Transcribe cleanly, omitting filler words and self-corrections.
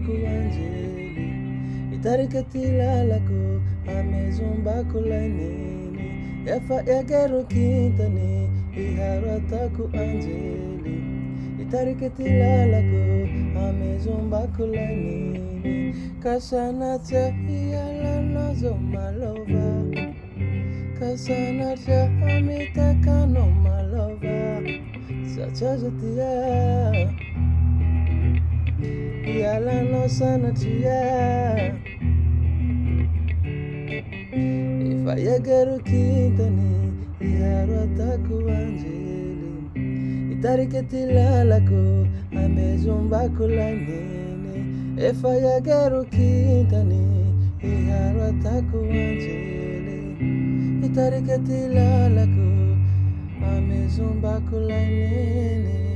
kuanjeli itariketilalako amezumba kulainini yafa yageru kintani iharata kuanjeli itariketilalako amezumba kulainini kasanata iyalanozo malova kasanata amitakano malova sachazatia yalano sanatia ifa yageru kintani iharata kuanjeli itariketilalako amezumba kulainini ifa yageru kintani iharata kuanjeli itariketilalako amezumba kulainini